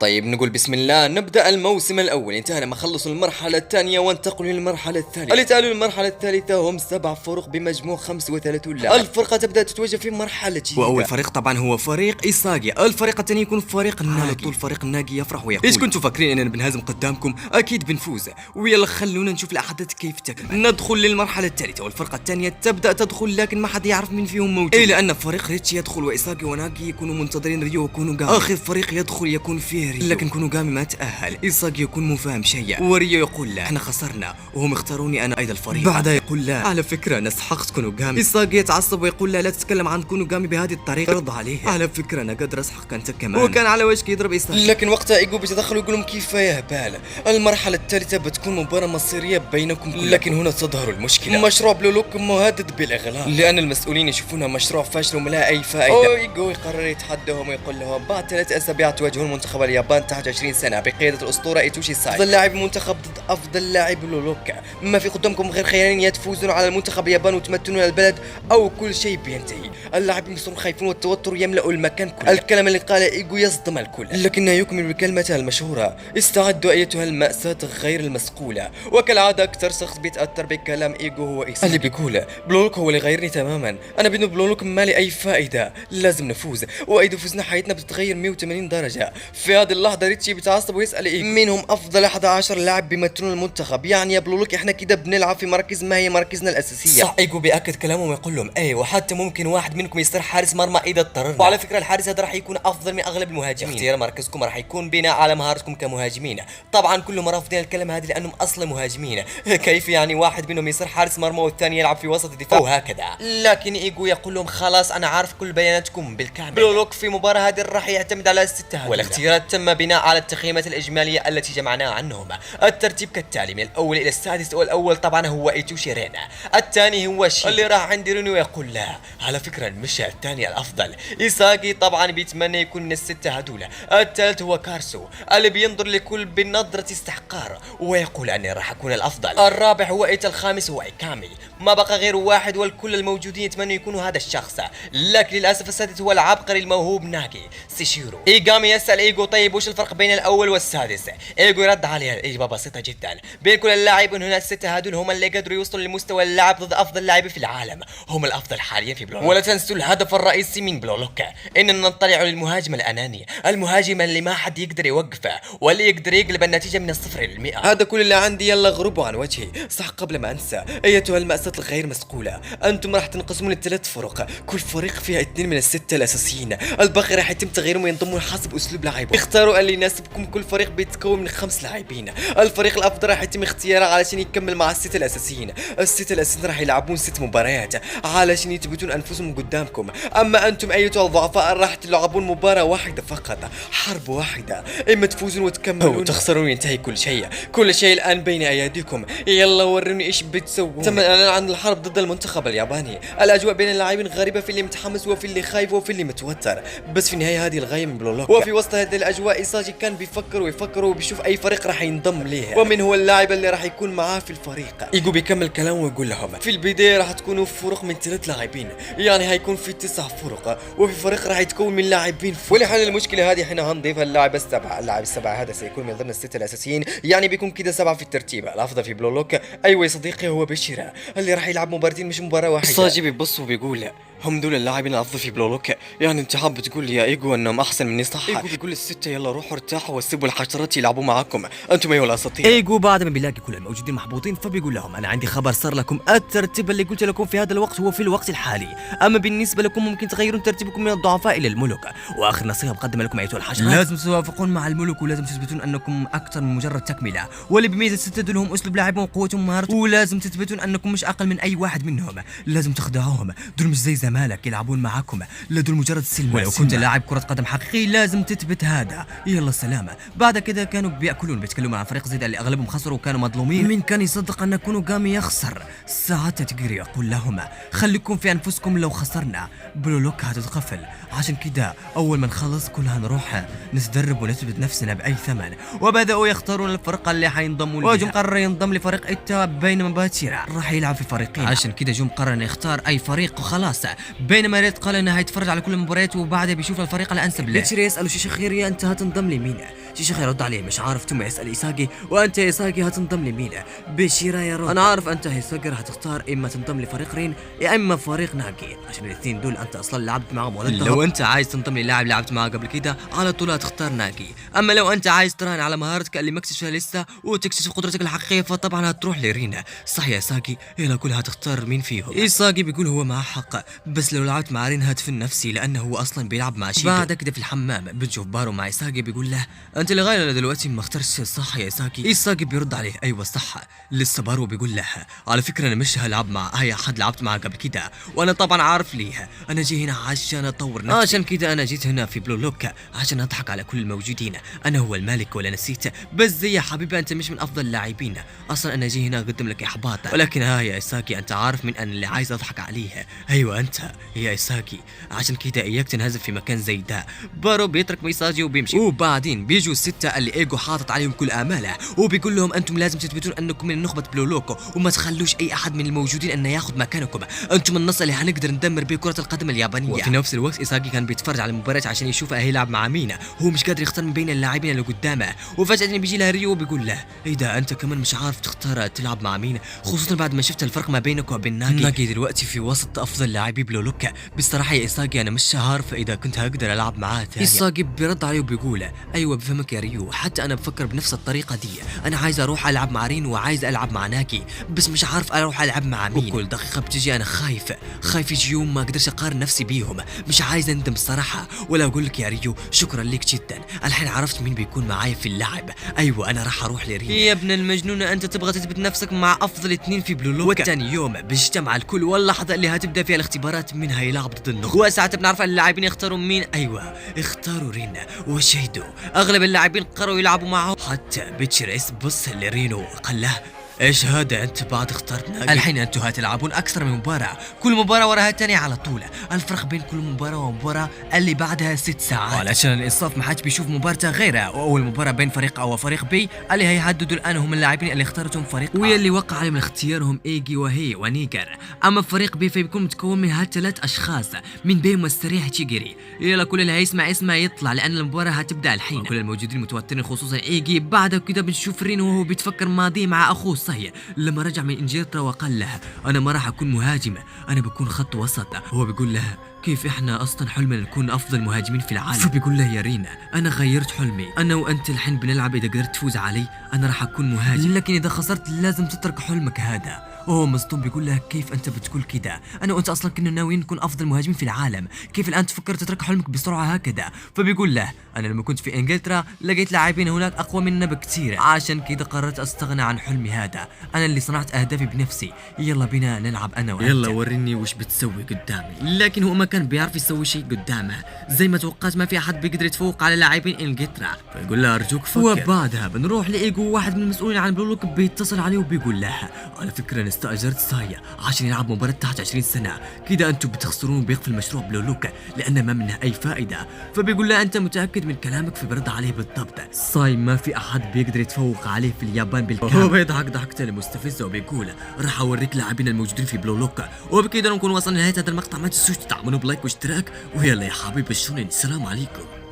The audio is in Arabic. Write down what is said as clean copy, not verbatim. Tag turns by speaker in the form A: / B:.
A: طيب نقول بسم الله. نبدأ الموسم الأول، انتهينا ما خلصوا المرحلة الثانية وانتقلوا للمرحلة الثالثة. اللي تعالوا للمرحلة الثالثة هم 7 فرق بمجموع 35 لاعب. الفرقة تبدأ تتوجه في مرحلة جديدة،
B: واول فريق طبعا هو فريق ايساغي، الفريق الثاني يكون فريق الناجي. على طول فريق الناجي يفرح ويقول ايش كنتوا فاكرين اننا بنهزم قدامكم؟ اكيد بنفوز. ويلا خلونا نشوف الاحداث كيف تكمل. ندخل للمرحله الثالثه والفرقه الثانيه تبدا تدخل، لكن ما حد يعرف مين فيهم موجود. ايه لان فريق ريتشي يدخل وايساغي وناجي يكونوا منتظرين ريو وكونوغامي. اخر فريق يدخل يكون فيه ريو، لكن كونوغامي ما تاهل. ايساغي يكون مو فاهم شيء وريو يقول له احنا خسرنا وهم اختاروني انا ايضا الفريق. بعدها يقول له على فكره انا سحقت كونوغامي. ايساغي يتعصب ويقول له لا تتكلم عن كونوغامي بهذه الطريقه، رد عليه. على فكره انا قادر اسحق انت كمان. وكان على وشك يضرب ايساغي،
A: لكن وقتها ايجو بيتدخل ويقول لهم كيف يا هبال، المرحلة الثالثة بتكون مباراة مصيرية بينكم كلكم. لكن هنا تظهر المشكلة، مشروع بلولوك مهدد بالاغلاق لان المسؤولين يشوفونها مشروع فاشل وما لها اي فائدة. ايجو يقرر يتحداهم ويقول لهم بعد 3 أسابيع تواجهون منتخب اليابان تحت 20 سنة بقيادة الاسطورة ايتوشي ساي، افضل لاعب المنتخب ضد افضل لاعب بلولوك. ما في قدامكم غير خيارين، يا تفوزون على المنتخب اليابان وتمتنون البلد او كل شيء بينتهي. اللاعبين يصيرون خايفين والتوتر يملأ المكان كله. الكلام اللي قاله ايجو يصدم الكل، لكنه يكمل بكلمته المشهورة استعدوا ايتها المأساة غير المسقولة. وكالعادة اكثر شخص بيتأثر بكلام ايجو هو ايساغي اللي بيقوله بلولوك هو اللي غيرني تماما، انا بدون بلولوك ما لي اي فائدة، لازم نفوز، واذا فزنا حياتنا بتتغير 180 درجة. في هذه اللحظة ريتشي بيتعصب ويسأل ايجو مين هم افضل 11 لاعب بيمثلون المنتخب، يعني يا بلولوك احنا كده بنلعب في مراكز ما هي مراكزنا الاساسية.
B: صح. ايجو بياكد كلامهم ويقول لهم ايه، وحتى ممكن واحد منكم يصير حارس مرمى اذا اضطررنا. وعلى فكره الحارس هذا راح يكون افضل من اغلب المهاجمين. اختيار مركزكم راح يكون بناء على مهارتكم كمهاجمين. طبعا كلهم رافضين الكلمه هذه لانهم اصلا مهاجمين. كيف يعني واحد منهم يصير حارس مرمى والثاني يلعب في وسط الدفاع وهكذا؟ لكن ايجو يقول لهم خلاص انا عارف كل بياناتكم بالكامل. بلولوك في مباراه هذه راح يعتمد على 6 هدول، والاختيارات تم بناء على التقييمات الاجماليه التي جمعناها عنهم. الترتيب كالتالي من الاول الى السادس، والاول طبعا هو ايتوشي رينا، الثاني هو شي اللي راح عند رينو ويقول لا على فكره المشي الثاني الافضل. ايساغي طبعا بيتمنى يكون من ال6 هذول. الثالث هو كارسو اللي بينظر لكل بنظره استحقار ويقول اني راح اكون الافضل. الرابع هو ايتا، الخامس هو ايكامي. ما بقى غير واحد والكل الموجودين يتمنوا يكونوا هذا الشخص، لكن للاسف السادس هو العبقري الموهوب ناجي سيشيرو. ايجامي يسال ايجو طيب وش الفرق بين الاول والسادس؟ ايجو يرد عليه الاجابه بسيطه جدا، بين كل اللاعبين هنا ال6 هذول هم اللي قدروا يوصلوا لمستوى اللعب ضد افضل لاعبين في العالم، هم الافضل حاليا في بلولوك. ولا تنسوا الهدف الرئيسي من بلولوك، اننا نطلع للمهاجم الاناني، المهاجم اللي ما حد يقدر يوقفه واللي يقدر يقلب النتيجه من 0 إلى 100.
A: هذا كل اللي عندي، يلا غربوا عن وجهي. صح قبل ما انسى ايتها المأساة الغير مسقولة، انتم راح تنقسمون ل3 فرق، كل فريق فيها 2 من ال6 الاساسيين، الباقي راح يتم تغييرهم وينضمون حسب اسلوب لعبهم. اختاروا اللي يناسبكم، كل فريق بيتكون من 5 لاعبين، الفريق الافضل راح يتم اختياره علشان يكمل مع ال6 الاساسيين. ال6 الاساسيين راح يلعبون 6 مباريات علشان يثبتون انفسهم قدامكم، اما انتم ايتها الضعفاء راح تلعبون مباراة واحدة فقط، حرب واحدة، اما تفوزون وتكملون او تخسرون ينتهي كل شيء. كل شيء الان بين اياديكم، يلا وروني ايش بتسوون. تم الاعلان عن الحرب ضد المنتخب الياباني، الاجواء بين اللاعبين غريبة، في اللي متحمس وفي اللي خايف وفي اللي متوتر، بس في النهاية هذه الغاية من بلولوك. وفي وسط هذه الاجواء ايساجي كان بيفكر وبيشوف اي فريق راح ينضم ليه ومن هو اللاعب اللي راح يكون معاه في الفريق. ايجو بيكمل كلامه ويقول لهم في البداية راح تكونوا فرق من 3 لاعبين، يعني هيكون في 9 فرق، وفي فريق راح يتكون من لاعبين. ولحل المشكلة هذه احنا هنضيف اللاعب السبعة. اللاعب السبعة هذا سيكون من ضمن ال6 الاساسيين، يعني بيكون كده 7 في الترتيب. الافضل في بلولوك ايوه يا صديقي هو بشيرة اللي راح يلعب مباراتين مش مباراة واحدة.
B: الصاجي بيبص وبيقول هم دول اللاعبين الافضل في بلولوك، يعني انت حاب تقول لي يا ايجو انهم احسن مني صح؟ ايجو بيقول ال6 يلا روحوا ارتاحوا وسيبوا الحشرات يلعبوا معاكم، انتم ايها الاساطير. ايجو بعد ما بيلاقي كل الموجودين محبوطين فبيقول لهم انا عندي خبر صار لكم، الترتيب اللي قلت لكم في هذا الوقت هو في الوقت الحالي، اما بالنسبه لكم ممكن تغيرون ترتيبكم من الضعفاء الى الملوك. واخر نصيحه بقدمها لكم ايها الحشرات، لازم توافقون مع الملوك ولازم تثبتون انكم اكثر من مجرد تكمله، واللي بيميز ال6 دول هم اسلوب لعبهم وقوتهم ومهارتهم، ولازم تثبتون انكم مش اقل من اي واحد منهم، لازم تخدعوهم، دول مش زي زمالك يلعبون معاكم، لا دول مجرد سلم، ولو كنت لاعب كرة قدم حقيقي لازم تثبت هذا. يلا سلامة. بعد كده كانوا بيتكلمون عن فريق زد اللي اغلبهم خسروا وكانوا مظلومين. مين كان يصدق ان كونوغامي يخسر؟ ساعتها تجري يقول لهم خليكم في انفسكم، لو خسرنا بلولوك هتتقفل، عشان كده اول ما نخلص كلها نروح نتدرب ونثبت نفسنا باي ثمن. وبداوا يختارون الفرقة اللي حينضموا لها، وجم قرر ينضم لفريق ايتا، بينما باتشيرا راح يلعب في فريقين، عشان كده جم قرر يختار اي فريق وخلاص. بينما ريت قال انه هيتفرج على كل المباريات وبعدها بيشوف الفريق الانسب له. باتشيرا يساله شيشي خيريا انت هتنضم لمين؟ شيشي يرد عليه مش عارف ثم يسال ايساجي وانت يا ايساجي هتنضم لمين؟ بشيرا يرد انا عارف انت هيساجر هتختار اما تنضم لفريق رين يا اما فريق ناجي عشان الاثنين دول انت اصلا لعبت معهم ولا لو انت عايز تنضم للاعب لعبت معاه قبل كده على طول هتختار ناجي، اما لو انت عايز تراهن على مهارتك اللي ما اكتشفها لسه وتكتشف قدرتك الحقيقيه فطبعا هتروح لرينا. صح يا ايساجي هي كلها هتختار مين فيهم؟ ايساجي بيقول هو معاه حق بس لو لعبت مع رين هدفن نفسي لانه هو اصلا بيلعب مع شيدو. بعد كده في الحمام بتشوف بارو مع ايساجي بيقول له انت لغايه دلوقتي ما اخترتش صح يا ايساجي؟ ايساجي بيرد عليه ايوه صح. لسه بارو بيقول له على فكره انا مش هلعب مع اي حد لعبت معاه قبل كده وانا طبعا عارف ليه، انا جاي هنا عشان اطور نفسي عشان كده انا جيت هنا في بلو لوك عشان اضحك على كل الموجودين، انا هو الملك ولا نسيت؟ بس زي يا حبيبي انت مش من افضل اللاعبين اصلا، انا جاي هنا اقدم لك احباط ولكن ها يا ايساكي انت عارف من انا اللي عايز اضحك عليه؟ ايوه انت يا ايساكي عشان كده اياك تنهزم في مكان زي ده. بارو بيترك ميساجي وبيمشي وبعدين بيجوا الستة اللي ايجو حاطط عليهم كل اماله وبيقول لهم انتم لازم تثبتون انكم من نخبة بلو لوكو وما تخلوش اي احد من الموجودين انه ياخذ مكانكم، انتم النص اللي هنقدر ندمر به كرة القدم اليابانية. وفي نفس الوقت ايساكي كان بيتفرج على المباراة عشان يشوف هيلعب مع مين، هو مش قادر يختار من بين اللاعبين اللي قدامه وفجأة بيجي له ريو وبيقول له ايه ده انت كمان مش عارف تختار تلعب مع مين، خصوصا بعد ما شفت الفرق ما بينك وبين ناجي دلوقتي في وسط افضل لاعبي بلو لوك. بصراحه يا ايساجي انا مش عارف اذا كنت هقدر العب معاه تاني. ايساجي بيرد عليه وبيقول ايوه بفهمك يا ريو، حتى انا بفكر بنفس الطريقه دي، انا عايز اروح العب مع رين وعايز العب مع ناجي بس مش عارف اروح العب مع مين، وكل دقيقه بتجي انا خايف يجي يوم ما اقدرش اقارن نفسي بيهم، مش عايز اندم الصراحه. ولا اقول لك يا ريو شكرا لك جدا، الحين عرفت مين بيكون معايا في اللعب، ايوه انا راح اروح لرين. يا ابن المجنون انت تبغى تثبت نفسك مع افضل اثنين في بلو لوك، وثاني يوم بيجتمع الكل واللحظه اللي هتبدا فيها الاختبارات مين هيلعب ضد النخبه، وساعتها بنعرف اللاعبين يختاروا مين، ايوه اختاروا رين وشيدو. اغلب اللاعبين قرروا يلعبوا معه حتى بيتشريس بص لرينو قال له ايش هذا انت بعد اخترت ناجي؟ الحين انتم هتلعبون اكثر من مباراة، كل مباراة وراها الثانية على طول، الفرق بين كل مباراة ومباراة اللي بعدها 6 ساعات، وعلشان الانصاف ما حدش بيشوف مباراة غيرها، واول مباراة بين فريق او فريق بي اللي هيحددوا الان هم اللاعبين اللي اختارتهم فريق واللي وقع عليهم اختيارهم ايجي وهي ونيجر، اما فريق بي فبيكون متكون من هالثلاث اشخاص من بينهم السريع تشيجري. يلا كل اللي هيسمع اسمه يطلع لان المباراة هتبدا الحين، كل الموجودين متوترين خصوصا ايجي. بعد كده بنشوف رين وهو بيتفكر ماضيه مع اخوه صحيح لما رجع من انجلترا وقال لها انا ما راح اكون مهاجم انا بكون خط وسط، هو بيقول لها كيف احنا اصلا حلمنا نكون افضل مهاجمين في العالم، فبيقول له يا رينا انا غيرت حلمي، انا وانت الحين بنلعب اذا قدرت تفوز علي انا راح اكون مهاجم لكن اذا خسرت لازم تترك حلمك هذا. وهو مصدوم بيقول له كيف انت بتقول كده، انا وانت اصلا كنا ناويين نكون افضل مهاجمين في العالم، كيف الان تفكر تترك حلمك بسرعه هكذا؟ فبيقول له انا لما كنت في انجلترا لقيت لاعبين هناك اقوى منا بكثير عشان كده قررت استغنى عن حلمي هذا، انا اللي صنعت اهدافي بنفسي، يلا بينا نلعب انا وانت، يلا وريني وش بتسوي قدامي. لكن هو ما كان بيعرف يسوي شيء قدامه، زي ما توقعت ما في احد بيقدر يتفوق على لاعبين انجلترا، فيقول له ارجوك فكر. وبعدها بنروح لايجو، واحد من المسؤولين عن بلو لوك بيتصل عليه وبيقول له على فكره انا استاجرت سايا عشان يلعب مباراة تحت 20 سنة، كده انتم بتخسرون وبيقفل مشروع بلو لوك لان ما منه اي فائدة. فبيقول له انت متاكد من كلامك؟ فبرد عليه بالضبط ساي ما في احد بيقدر يتفوق عليه في اليابان بالكامل. هو بيضحك ضحكته المستفزة وبيقول راح اوريك لاعبين الموجودين في بلو لوك. وبكده نكون وصلنا لنهاية هذا المقطع، ما تنسوش تدعمونا بلايك واشتراك، ويلا يا حبيبي السلام عليكم.